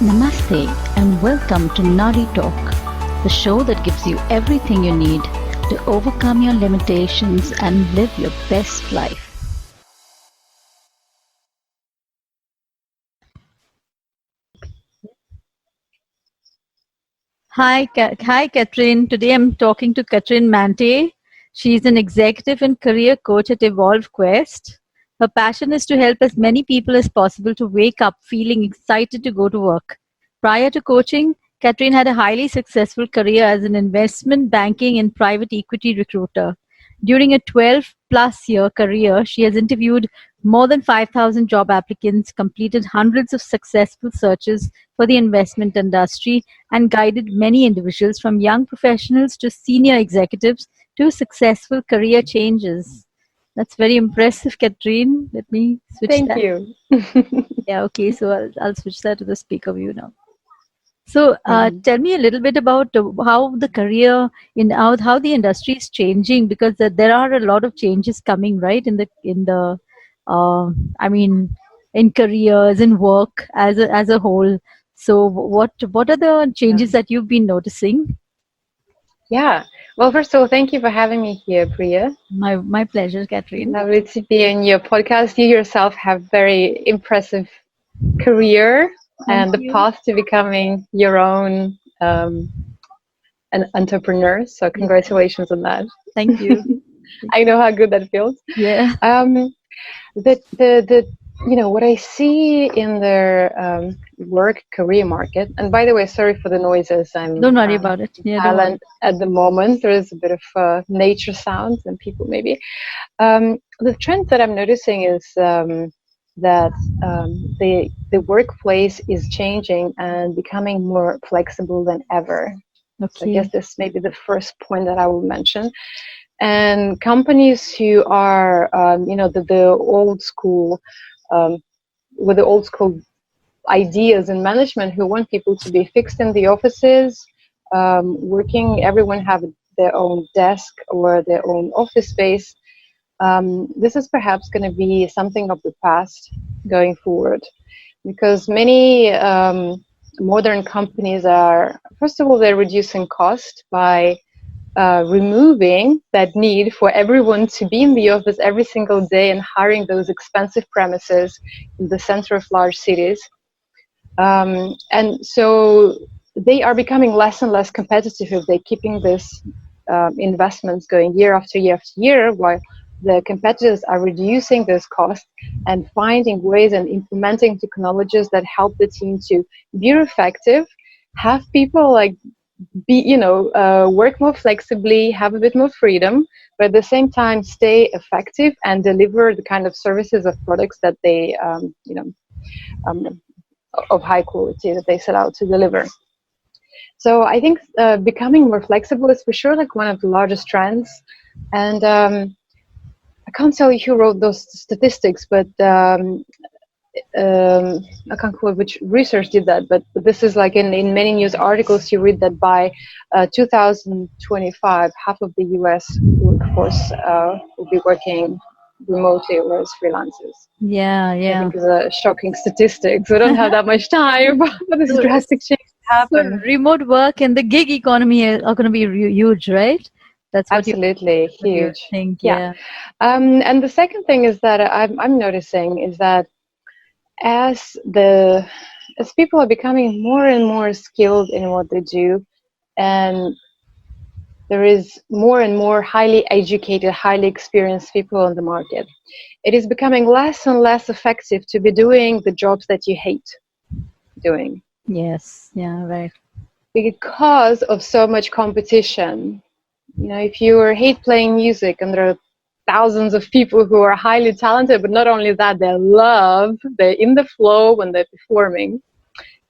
Namaste and welcome to Nadi Talk, the show that gives you everything you need to overcome your limitations and live your best life. Hi, Katrin. Today I'm talking to Katrin Mantay. She's an executive and career coach at Evolve Quest. Her passion is to help as many people as possible to wake up feeling excited to go to work. Prior to coaching, Katrin had a highly successful career as an investment banking and private equity recruiter. During a 12 plus year career, she has interviewed more than 5,000 job applicants, completed hundreds of successful searches for the investment industry, and guided many individuals from young professionals to senior executives to successful career changes. That's very impressive, Katrin. Let me switch Thank that. you. Yeah, okay, so I'll switch that to the speaker view now. So tell me a little bit about how the career in how the industry is changing, because there are a lot of changes coming, right, in the I mean, in careers and work as a whole. So what are the changes that you've been noticing? Yeah. Well, first of all, thank you for having me here, Priya. My pleasure, Katrin. Lovely to be in your podcast. You yourself have very impressive career Thank and the you. path to becoming your own an entrepreneur. So congratulations on that. Thank you. I know how good that feels. Yeah. Um, the what I see in their work career market, and by the way, sorry for the noises. I'm Don't worry about it. Yeah, don't worry. Thailand at the moment. There is a bit of nature sounds and people maybe. The trend that I'm noticing is that the workplace is changing and becoming more flexible than ever. So I guess Okay. this may be the first point that I will mention. And companies who are, the old school, um, with the old school ideas in management, who want people to be fixed in the offices, working, everyone have their own desk or their own office space. This is perhaps going to be something of the past going forward, because many modern companies are, first of all, they're reducing cost by removing that need for everyone to be in the office every single day and hiring those expensive premises in the center of large cities. And so they are becoming less and less competitive if they're keeping this investments going year after year after year, while the competitors are reducing those costs and finding ways and implementing technologies that help the team to be effective, have people like work more flexibly, have a bit more freedom, but at the same time stay effective and deliver the kind of services of products that they, of high quality that they set out to deliver. So I think becoming more flexible is for sure like one of the largest trends. And I can't tell you who wrote those statistics, but I can't quote which research did that, but this is like in many news articles you read that by 2025, half of the US workforce will be working remotely or as freelancers. Yeah, I yeah. think is a shocking statistic. So I don't have that much time for this drastic change to So happen. remote work and the gig economy are going to be huge, right? That's what Absolutely you huge. think, Yeah. yeah. And the second thing is that I'm noticing is that as people are becoming more and more skilled in what they do, and there is more and more highly educated, highly experienced people on the market, it is becoming less and less effective to be doing the jobs that you hate doing Yes, yeah, right. because of so much competition. If you hate playing music and there are thousands of people who are highly talented, but not only that, they're in the flow when they're performing,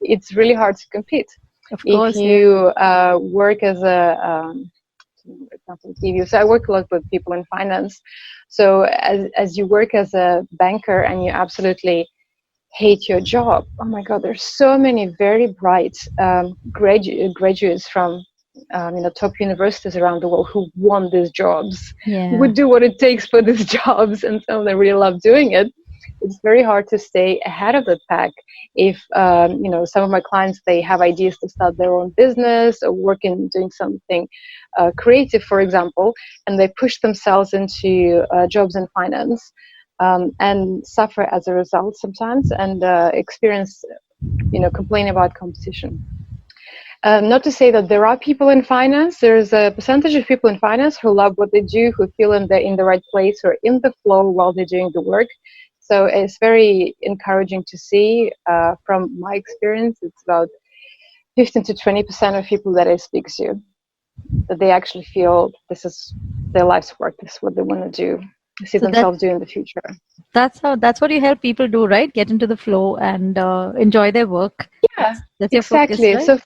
it's really hard to compete. Of If course, yeah. you work as so I work a lot with people in finance. So as you work as a banker and you absolutely hate your job, oh my God, there's so many very bright graduates from top universities around the world who want these jobs, who Yeah. would do what it takes for these jobs, and some of them really love doing it. it's very hard to stay ahead of the pack if some of my clients, they have ideas to start their own business or work in doing something creative, for example, and they push themselves into jobs in finance, and suffer as a result sometimes, and experience, complain about competition. Not to say that there are people in finance. There's a percentage of people in finance who love what they do, who feel in the right place or in the flow while they're doing the work. So it's very encouraging to see. From my experience, it's about 15 to 20% of people that I speak to, that they actually feel this is their life's work. This is what they want to do, see So themselves do in the future. that's what you help people do, right? Get into the flow and enjoy their work. Yeah, That's your focus, exactly. right? So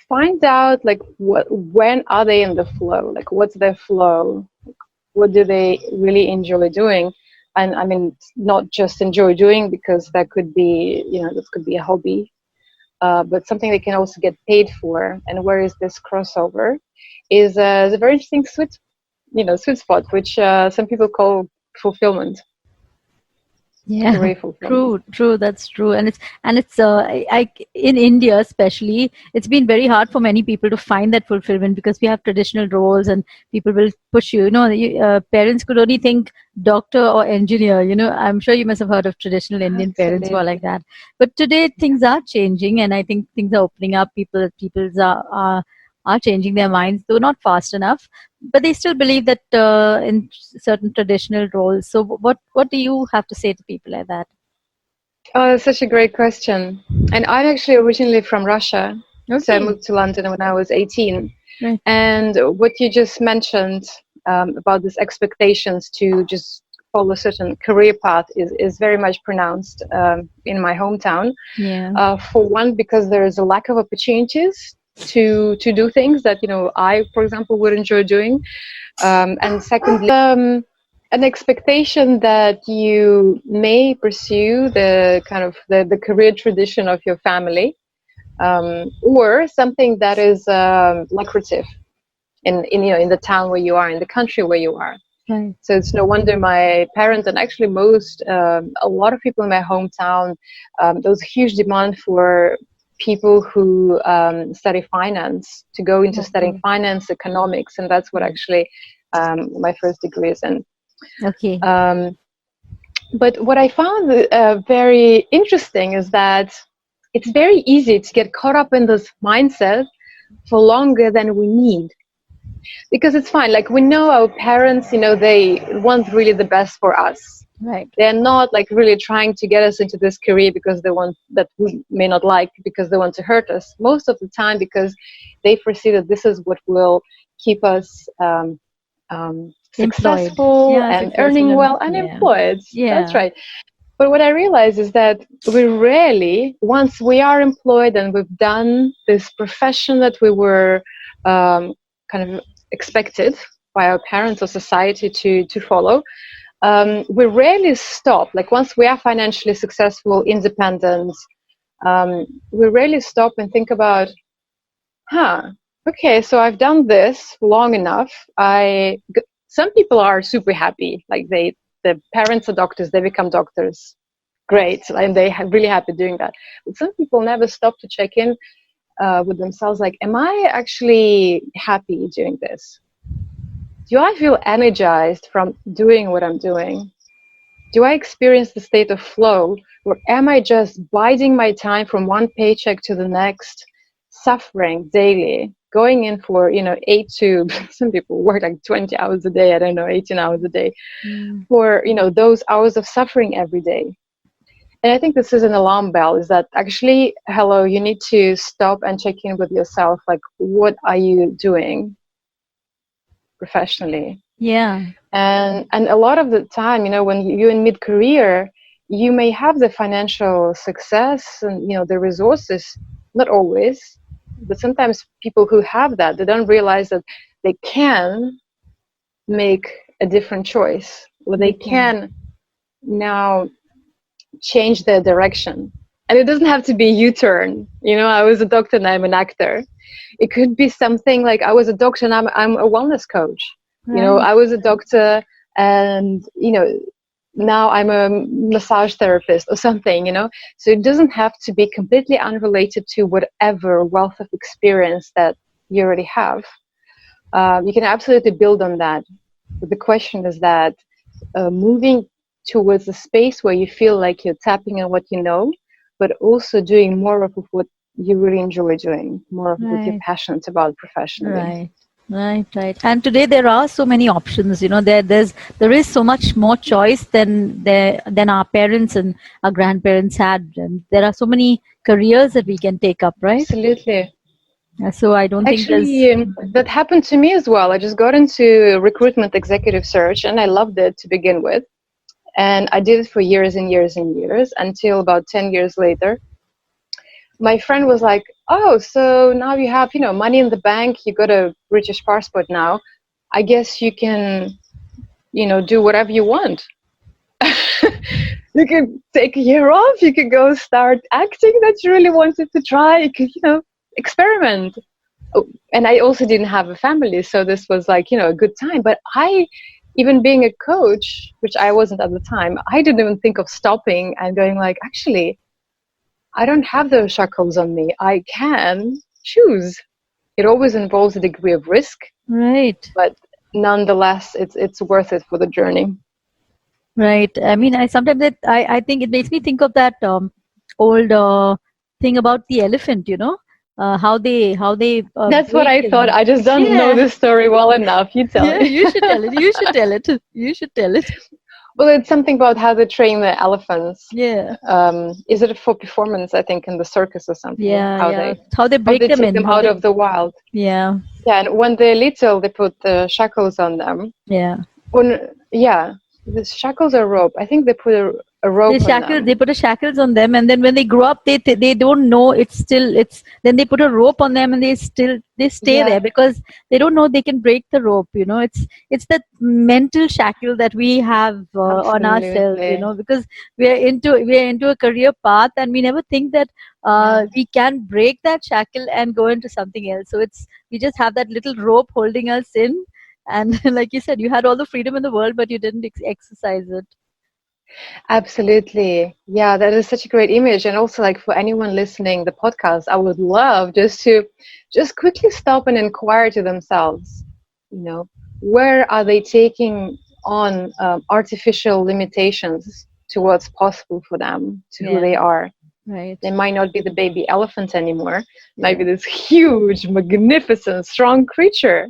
find out like when are they in the flow? Like what's their flow? What do they really enjoy doing? And I mean, not just enjoy doing, because that could be, this could be a hobby, but something they can also get paid for. And where is this crossover? Is a very interesting sweet spot, which some people call fulfillment. Yeah, Career fulfillment. true. That's true, and it's in India especially, it's been very hard for many people to find that fulfillment because we have traditional roles, and people will push you. Parents could only think doctor or engineer. I'm sure you must have heard of traditional Indian parents who are like Absolutely. that. But today things are changing, and I think things are opening up. People's are changing their minds, though not fast enough, but they still believe that in certain traditional roles. So what do you have to say to people like that? Oh, that's such a great question. And I'm actually originally from Russia. So I Okay, moved to London when I was 18. right. And what you just mentioned, about these expectations to just follow a certain career path is very much pronounced, in my hometown. Yeah. For one, because there is a lack of opportunities to do things that I, for example, would enjoy doing. And secondly, an expectation that you may pursue the kind of the career tradition of your family, or something that is lucrative in the town where you are, in the country where you are. Right. So it's no wonder my parents, and actually a lot of people in my hometown, there was a huge demand for people who study finance to go into studying Okay. finance, economics, and that's what actually my first degree is in. Okay. But what I found very interesting is that it's very easy to get caught up in this mindset for longer than we need. Because it's fine, like we know our parents, they want really the best for us. Right. They're not like really trying to get us into this career because they want, that we may not like, because they want to hurt us. Most of the time because they foresee that this is what will keep us Employed. successful Yeah, and successful earning and well and yeah. employed. That's Yeah. right. But what I realize is that we rarely, once we are employed and we've done this profession that we were kind of expected by our parents or society to follow, we rarely stop. Like once we are financially successful, independent, we rarely stop and think about, okay, so I've done this long enough. Some people are super happy, like the parents are doctors, they become doctors. Great, and they are really happy doing that. But some people never stop to check in with themselves, like, am I actually happy doing this? Do I feel energized from doing what I'm doing? Do I experience the state of flow, or am I just biding my time from one paycheck to the next, suffering daily, going in for 8 to some people work like 20 hours a day, I don't know, 18 hours a day, for those hours of suffering every day. And I think this is an alarm bell, is that actually, hello, you need to stop and check in with yourself, like, what are you doing professionally? Yeah. And a lot of the time, when you're in mid-career, you may have the financial success and the resources, not always, but sometimes people who have that, they don't realize that they can make a different choice, or they can now change their direction. And it doesn't have to be a U-turn. I was a doctor and I'm an actor. It could be something like, I was a doctor and I'm a wellness coach. Right. I was a doctor and now I'm a massage therapist or something, So it doesn't have to be completely unrelated to whatever wealth of experience that you already have. You can absolutely build on that. But the question is that moving towards a space where you feel like you're tapping on what you know, but also doing more of what you really enjoy doing, more of what you're Right. passionate about professionally. Right. And today there are so many options. There is so much more choice than our parents and our grandparents had. And there are so many careers that we can take up, right? Absolutely. So I don't think there's. Actually, that happened to me as well. I just got into recruitment executive search and I loved it to begin with. And I did it for years and years and years until about 10 years later. My friend was like, oh, so now you have, money in the bank. You got a British passport now. I guess you can, do whatever you want. You could take a year off. You could go start acting that you really wanted to try. You could, experiment. And I also didn't have a family, so this was like, a good time. But even being a coach, which I wasn't at the time, I didn't even think of stopping and going like, actually, I don't have those shackles on me. I can choose. It always involves a degree of risk, Right. but nonetheless, it's worth it for the journey. Right. I mean, I think it makes me think of that old thing about the elephant. How they That's what break I thought. I just don't know Yeah. this story well enough. You tell Yeah, me. you should tell it. You should tell it. You should tell it. Well, it's something about how they train the elephants. Yeah. Is it for performance? I think in the circus or something. Yeah. How they How break they them take in. them How out they. of the wild. Yeah. Yeah, and when they're little, they put the shackles on them. Yeah. The shackles are rope. I think they put a rope on them. They put a shackles on them, and then when they grow up, they don't know it's. Then they put a rope on them, and they stay there because they don't know they can break the rope. It's that mental shackle that we have on ourselves. Because we are into a career path, and we never think that we can break that shackle and go into something else. So we just have that little rope holding us in. And like you said, you had all the freedom in the world, but you didn't exercise it. Absolutely. Yeah, that is such a great image. And also, like, for anyone listening the podcast, I would love just quickly stop and inquire to themselves, where are they taking on artificial limitations to what's possible for them, to who they are. Right. They might not be the baby elephant anymore. Might be this huge, magnificent, strong creature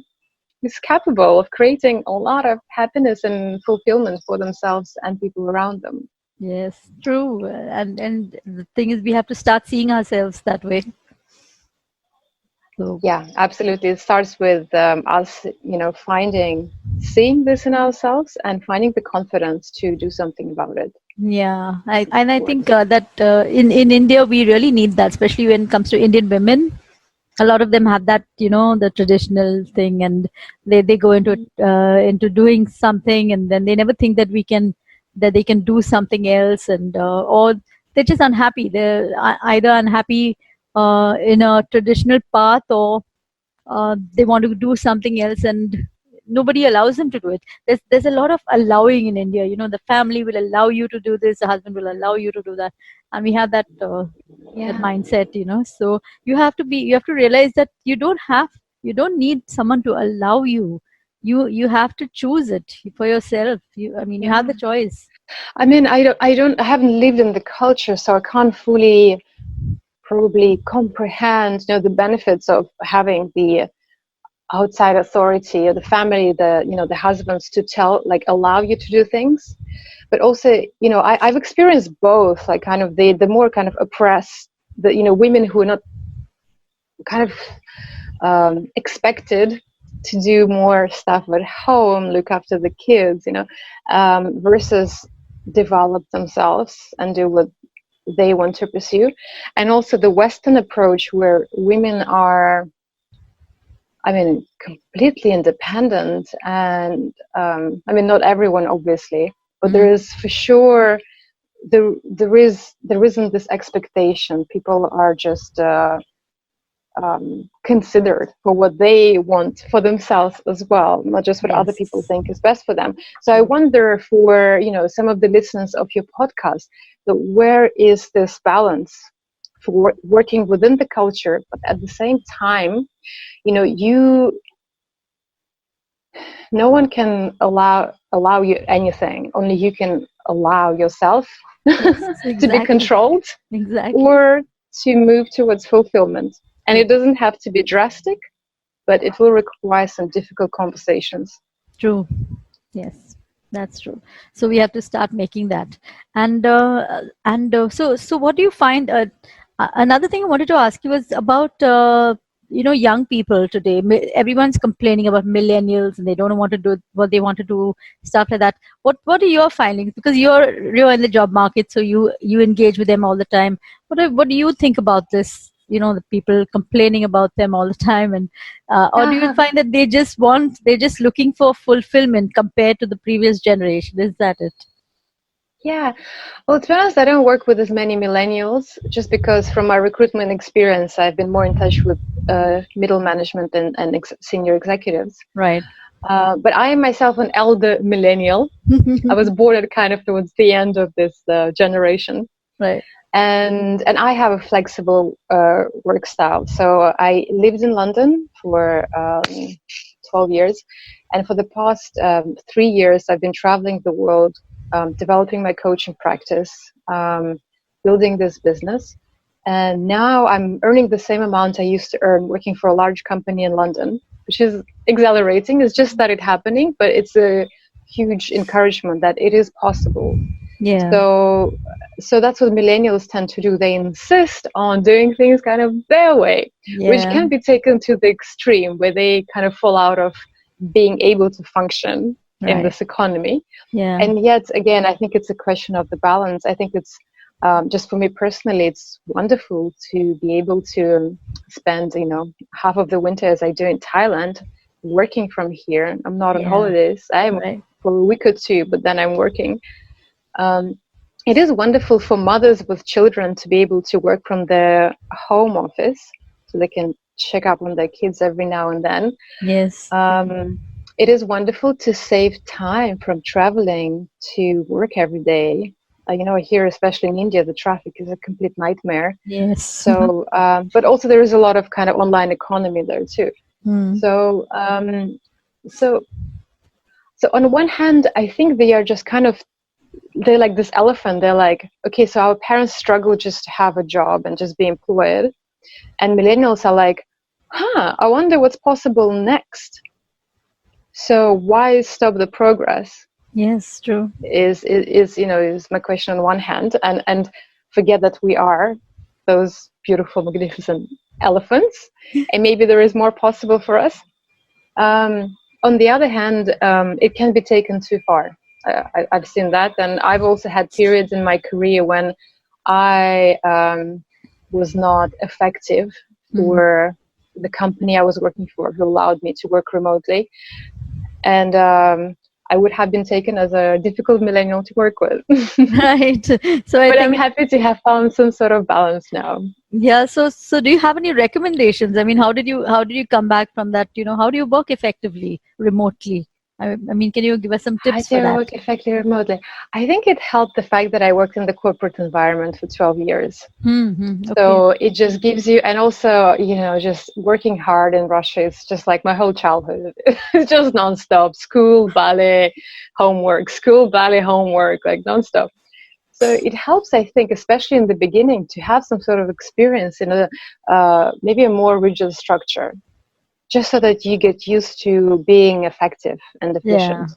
who's capable of creating a lot of happiness and fulfillment for themselves and people around them. Yes, true. And the thing is, we have to start seeing ourselves that way. So yeah, absolutely. It starts with us, seeing this in ourselves and finding the confidence to do something about it. yeah, I think that in India we really need that, especially when it comes to Indian women. A lot of them have that, the traditional thing, and they go into doing something, and then they never think that they can do something else, and or they're just unhappy. They're either unhappy in a traditional path, or they want to do something else, and nobody allows them to do it. There's a lot of allowing in India. The family will allow you to do this, the husband will allow you to do that, and we have that mindset. So you have to realize that you don't need someone to allow you. You have to choose it for yourself. You have the choice. I mean, I haven't lived in the culture, so I can't fully probably comprehend, the benefits of having the outside authority or the family, the husbands to allow you to do things. But also, I've experienced both, like kind of the more kind of oppressed, women who are not kind of expected to do more stuff at home, look after the kids, versus develop themselves and do what they want to pursue. And also the Western approach where women are, completely independent, and not everyone, obviously, but there is for sure there isn't this expectation. People are just considered for what they want for themselves as well, not just what other people think is best for them. So I wonder for, some of the listeners of your podcast, that where is this balance for working within the culture, but at the same time, no one can allow you anything. Only you can allow yourself to be controlled, or to move towards fulfillment. And it doesn't have to be drastic, but it will require some difficult conversations. True. Yes, that's true. So we have to start making that. And so what do you find? Another thing I wanted to ask you was about young people today. Everyone's complaining about millennials, and they don't want to do what they want to do, stuff like that. What are your findings? Because you're in the job market, so you engage with them all the time. What do you think about this? The people complaining about them all the time, and or do you find that they're just looking for fulfillment compared to the previous generation? Is that it? Yeah, well, to be honest, I don't work with as many millennials, just because from my recruitment experience, I've been more in touch with middle management and senior executives. Right. But I am myself an elder millennial. I was born at kind of towards the end of this generation. Right. And I have a flexible work style. So I lived in London for 12 years. And for the past 3 years, I've been traveling the world, developing my coaching practice, building this business. And now I'm earning the same amount I used to earn working for a large company in London, which is exhilarating. It's just started happening, but it's a huge encouragement that it is possible. Yeah. So that's what millennials tend to do. They insist on doing things kind of their way, which can be taken to the extreme, where they kind of fall out of being able to function in this economy. Yeah. And yet again, I think it's a question of the balance. I think it's just for me personally, it's wonderful to be able to spend, half of the winter, as I do in Thailand, working from here. I'm not on holidays. I'm for a week or two, but then I'm working. It is wonderful for mothers with children to be able to work from their home office, so they can check up on their kids every now and then. Yes. It is wonderful to save time from traveling to work every day. Here, especially in India, the traffic is a complete nightmare. Yes. So, but also there is a lot of kind of online economy there too. So on one hand, I think they are just they're like this elephant. They're like, okay, so our parents struggle just to have a job and just be employed. And millennials are like, I wonder what's possible next. So why stop the progress? Yes, true. Is my question on one hand, and forget that we are those beautiful, magnificent elephants, and maybe there is more possible for us. On the other hand, it can be taken too far. I've seen that, and I've also had periods in my career when I was not effective for the company I was working for, who allowed me to work remotely. And I would have been taken as a difficult millennial to work with. Right. So I'm happy to have found some sort of balance now. Yeah. So do you have any recommendations? I mean, how did you come back from that? How do you work effectively remotely? I mean, can you give us some tips for that? I work effectively remotely. I think it helped the fact that I worked in the corporate environment for 12 years. Okay. So it just gives you, and also, just working hard in Russia is just like my whole childhood. It's just nonstop. School, ballet, homework, like nonstop. So it helps, I think, especially in the beginning, to have some sort of experience in maybe a more rigid structure, just so that you get used to being effective and efficient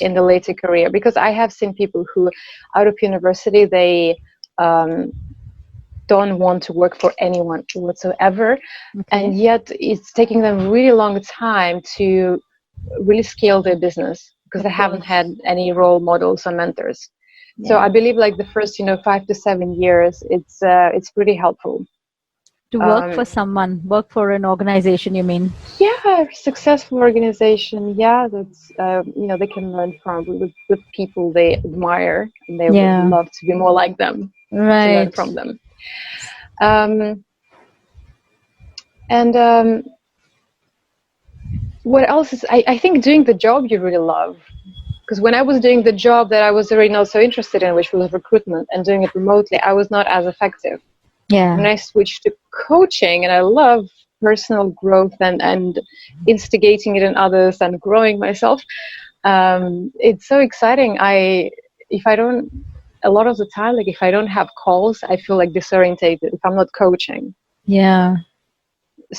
in the later career. Because I have seen people who, out of university, they don't want to work for anyone whatsoever, and yet it's taking them really long time to really scale their business, because they haven't had any role models or mentors. So I believe like the first 5 to 7 years, it's pretty helpful to work for someone, work for an organization, you mean? Yeah, successful organization. Yeah, that's they can learn from with people they admire, and they would love to be more like them. Right. To learn from them. And what else is, I think doing the job you really love. Because when I was doing the job that I was already not so interested in, which was recruitment, and doing it remotely, I was not as effective. When Yeah. I switched to coaching, and I love personal growth and instigating it in others and growing myself, it's so exciting. If I don't, a lot of the time, like if I don't have calls, I feel like disorientated if I'm not coaching. Yeah.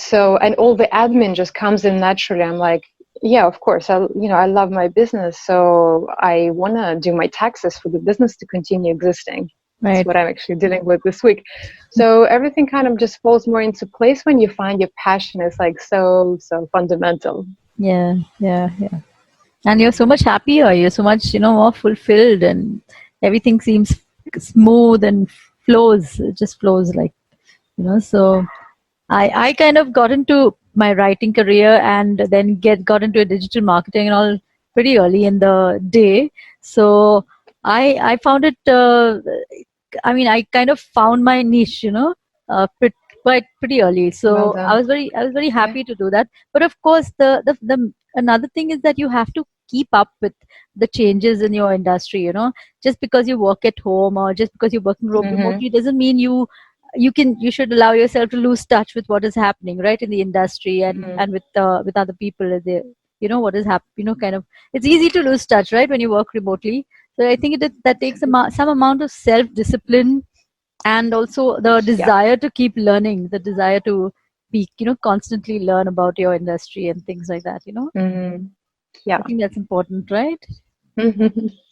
So, and all the admin just comes in naturally. I'm like, yeah, of course, I love my business, so I want to do my taxes for the business to continue existing. That's Right. what I'm actually dealing with this week. So everything kind of just falls more into place when you find your passion is like so fundamental. Yeah. Yeah. Yeah. And you're so much happier. You're so much, more fulfilled, and everything seems smooth and flows. It just flows like, so I kind of got into my writing career and then got into digital marketing and all pretty early in the day. So I found it. I mean, I kind of found my niche, quite pretty early. Well So done. I was very Yeah. happy to do that. But of course, the another thing is that you have to keep up with the changes in your industry. Just because you work at home or just because you're working Mm-hmm. remotely doesn't mean you should allow yourself to lose touch with what is happening right in the industry and with other people. They, what is happening. Kind of it's easy to lose touch right when you work remotely. So I think that takes some amount of self discipline, and also the Yeah. desire to keep learning, the desire to be constantly learn about your industry and things like that. Mm-hmm. I Yeah. think that's important, right?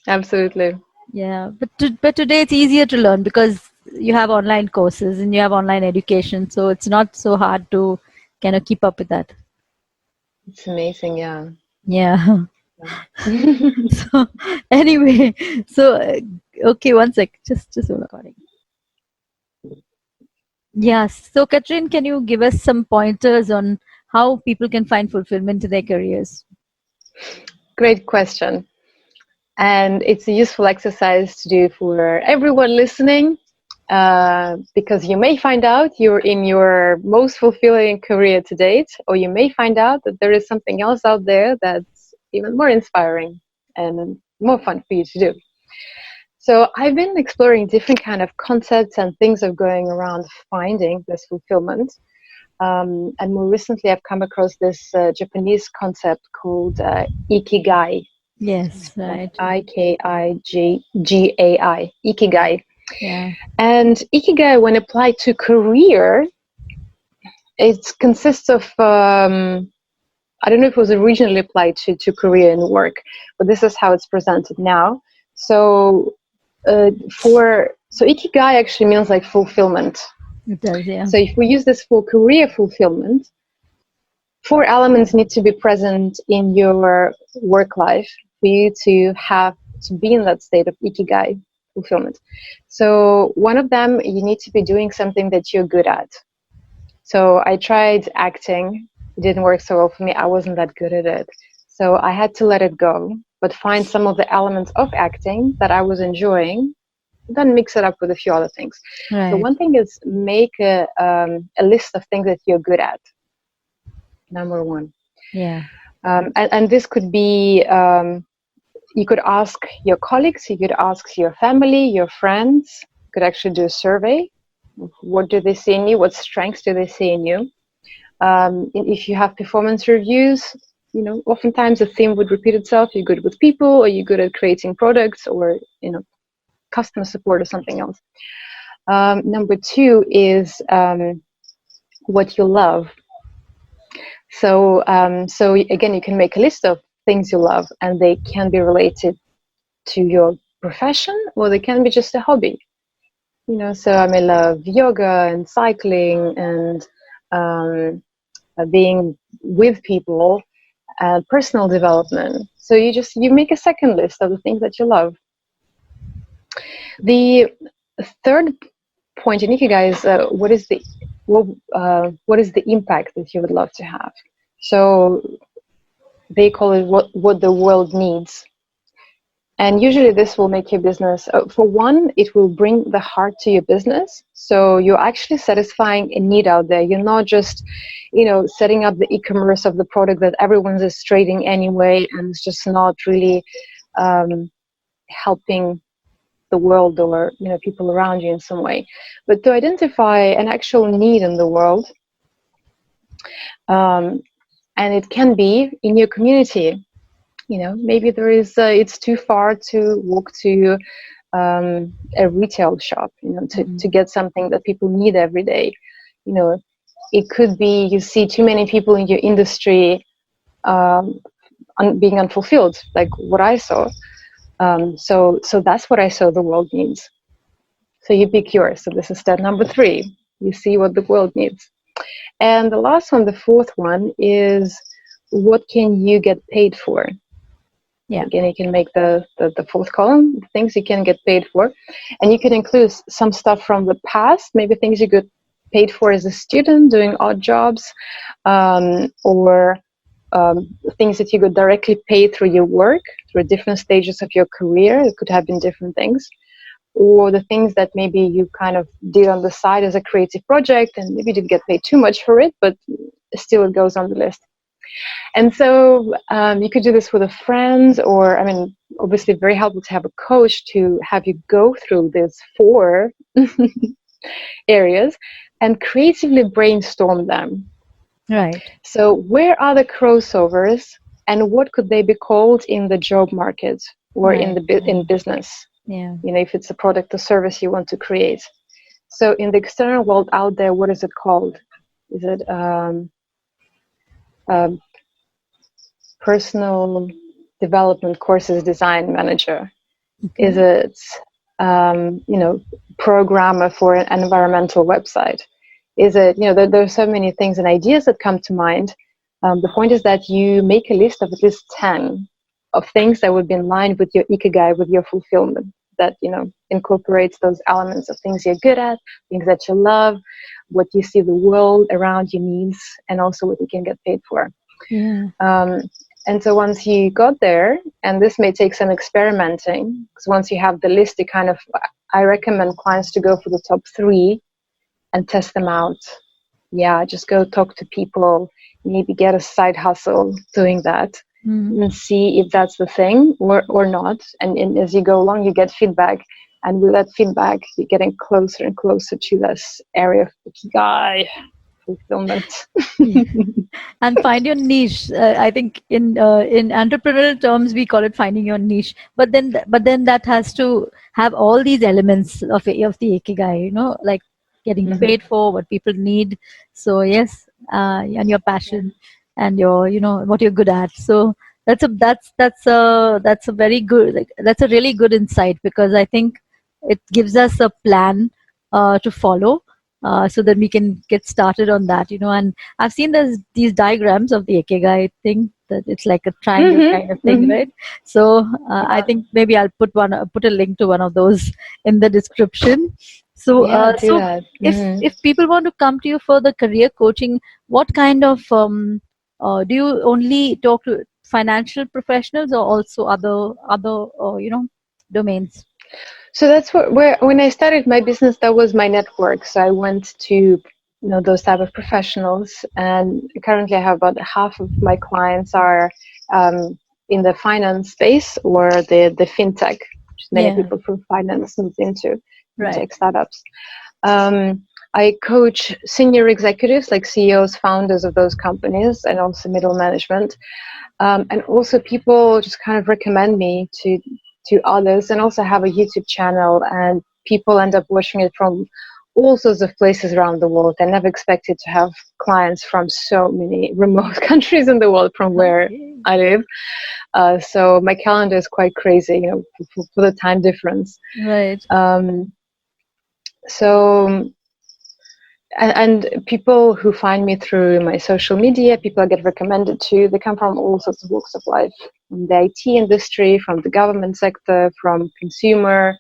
Absolutely. Yeah, but today it's easier to learn because you have online courses and you have online education, so it's not so hard to kind of keep up with that. It's amazing. Yeah. Yeah. Yeah. So anyway, so okay, one sec, just hold on. Recording. Yes. So Katrin, can you give us some pointers on how people can find fulfillment in their careers? Great question. And it's a useful exercise to do for everyone listening, because you may find out you're in your most fulfilling career to date, or you may find out that there is something else out there that's even more inspiring and more fun for you to do. So I've been exploring different kind of concepts and things of going around finding this fulfillment. And more recently, I've come across this Japanese concept called Ikigai. Yes, right. Ikigai, Ikigai. Yeah. And Ikigai, when applied to career, it consists of, I don't know if it was originally applied to career and work, but this is how it's presented now. So, so Ikigai actually means like fulfillment. It does, yeah. So if we use this for career fulfillment, 4 elements need to be present in your work life for you to have to be in that state of Ikigai fulfillment. So one of them, you need to be doing something that you're good at. So I tried acting, it didn't work so well for me. I wasn't that good at it. So I had to let it go, but find some of the elements of acting that I was enjoying, then mix it up with a few other things. So Right. one thing is make a list of things that you're good at. Number one. Yeah. And this could be, you could ask your colleagues, you could ask your family, your friends, you could actually do a survey. What do they see in you? What strengths do they see in you? If you have performance reviews, oftentimes a theme would repeat itself. You're good with people, or you're good at creating products, or, customer support or something else. Number two is what you love. So again, you can make a list of things you love, and they can be related to your profession, or they can be just a hobby. So I may love yoga and cycling and being with people, personal development. So you make a second list of the things that you love. The third point in Ikigai is what is the impact that you would love to have. So they call it what the world needs. And usually this will make your business, for one, it will bring the heart to your business. So you're actually satisfying a need out there. You're not just, setting up the e-commerce of the product that everyone's is trading anyway, and it's just not really helping the world or, people around you in some way. But to identify an actual need in the world, and it can be in your community. Maybe there is, it's too far to walk to a retail shop, to get something that people need every day. It could be you see too many people in your industry being unfulfilled, like what I saw. So that's what I saw the world needs. So you pick yours. So this is step number 3. You see what the world needs. And the last one, the fourth one, is what can you get paid for? Yeah. Again, you can make the fourth column, things you can get paid for. And you can include some stuff from the past, maybe things you got paid for as a student, doing odd jobs, or things that you got directly paid through your work, through different stages of your career. It could have been different things. Or the things that maybe you kind of did on the side as a creative project, and maybe you didn't get paid too much for it, but still it goes on the list. And so you could do this with a friend, or, obviously very helpful to have a coach to have you go through these 4 areas and creatively brainstorm them. Right. So where are the crossovers, and what could they be called in the job market or in business? Yeah. If it's a product or service you want to create. So in the external world out there, what is it called? Is it personal development courses design manager? Okay. Is it programmer for an environmental website? Is it, there are so many things and ideas that come to mind. The point is that you make a list of at least 10 of things that would be in line with your Ikigai, with your fulfillment, that, incorporates those elements of things you're good at, things that you love, what you see the world around you needs, and also what you can get paid for. Yeah. And so once you got there, and this may take some experimenting, because once you have the list, I recommend clients to go for the top 3 and test them out. Yeah, just go talk to people, maybe get a side hustle doing that, and see if that's the thing or not. And as you go along, you get feedback. And with that feedback, you're getting closer and closer to this area of Ikigai, fulfillment. And find your niche. I think in entrepreneurial terms we call it finding your niche. But then that has to have all these elements of the Ikigai. Like getting paid for, what people need. So yes, and your passion and your what you're good at. So that's a very good, that's a really good insight, because I think it gives us a plan to follow. So that we can get started on that, and I've seen these diagrams of the Ikigai thing, that it's like a triangle kind of thing, right? So I think maybe I'll put a link to one of those in the description. So, if people want to come to you for the career coaching, what kind of do you only talk to financial professionals, or also other domains? So that's when I started my business, that was my network. So I went to those type of professionals, and currently I have about half of my clients are in the finance space or the fintech, which many people from finance move into tech startups. I coach senior executives like CEOs, founders of those companies, and also middle management, and also people just kind of recommend me to others, and also have a YouTube channel, and people end up watching it from all sorts of places around the world. I never expected to have clients from so many remote countries in the world from where I live. So my calendar is quite crazy, for the time difference. Right. So, and people who find me through my social media, people I get recommended to, they come from all sorts of walks of life, from the IT industry, from the government sector, from consumer,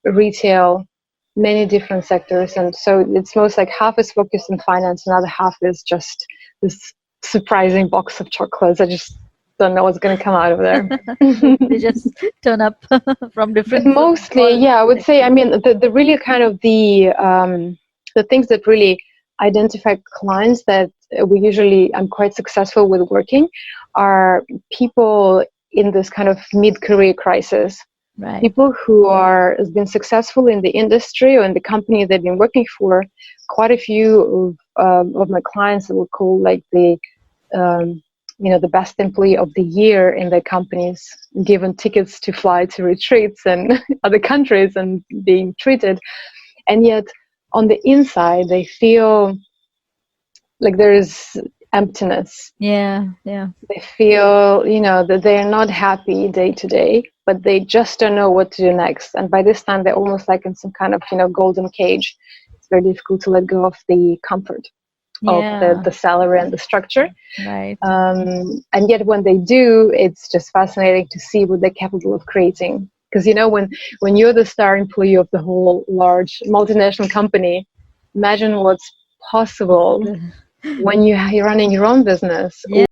retail, many different sectors. And so it's most like half is focused on finance, another half is just this surprising box of chocolates. I just don't know what's going to come out of there. They just turn up from But different. mostly, yeah, I would say, I mean, the really kind of the things that really identify clients that I'm quite successful with working are people in this kind of mid-career crisis. Right. People who has been successful in the industry or in the company they've been working for. Quite a few of my clients I would call like the the best employee of the year in their companies, given tickets to fly to retreats and other countries and being treated. And yet on the inside, they feel like there is emptiness. Yeah. They feel, that they're not happy day to day, but they just don't know what to do next. And by this time, they're almost like in some kind of, golden cage. It's very difficult to let go of the comfort of the salary and the structure. Right. And yet when they do, it's just fascinating to see what they're capable of creating. Because, when you're the star employee of the whole large multinational company, imagine what's possible when you're running your own business. Yeah.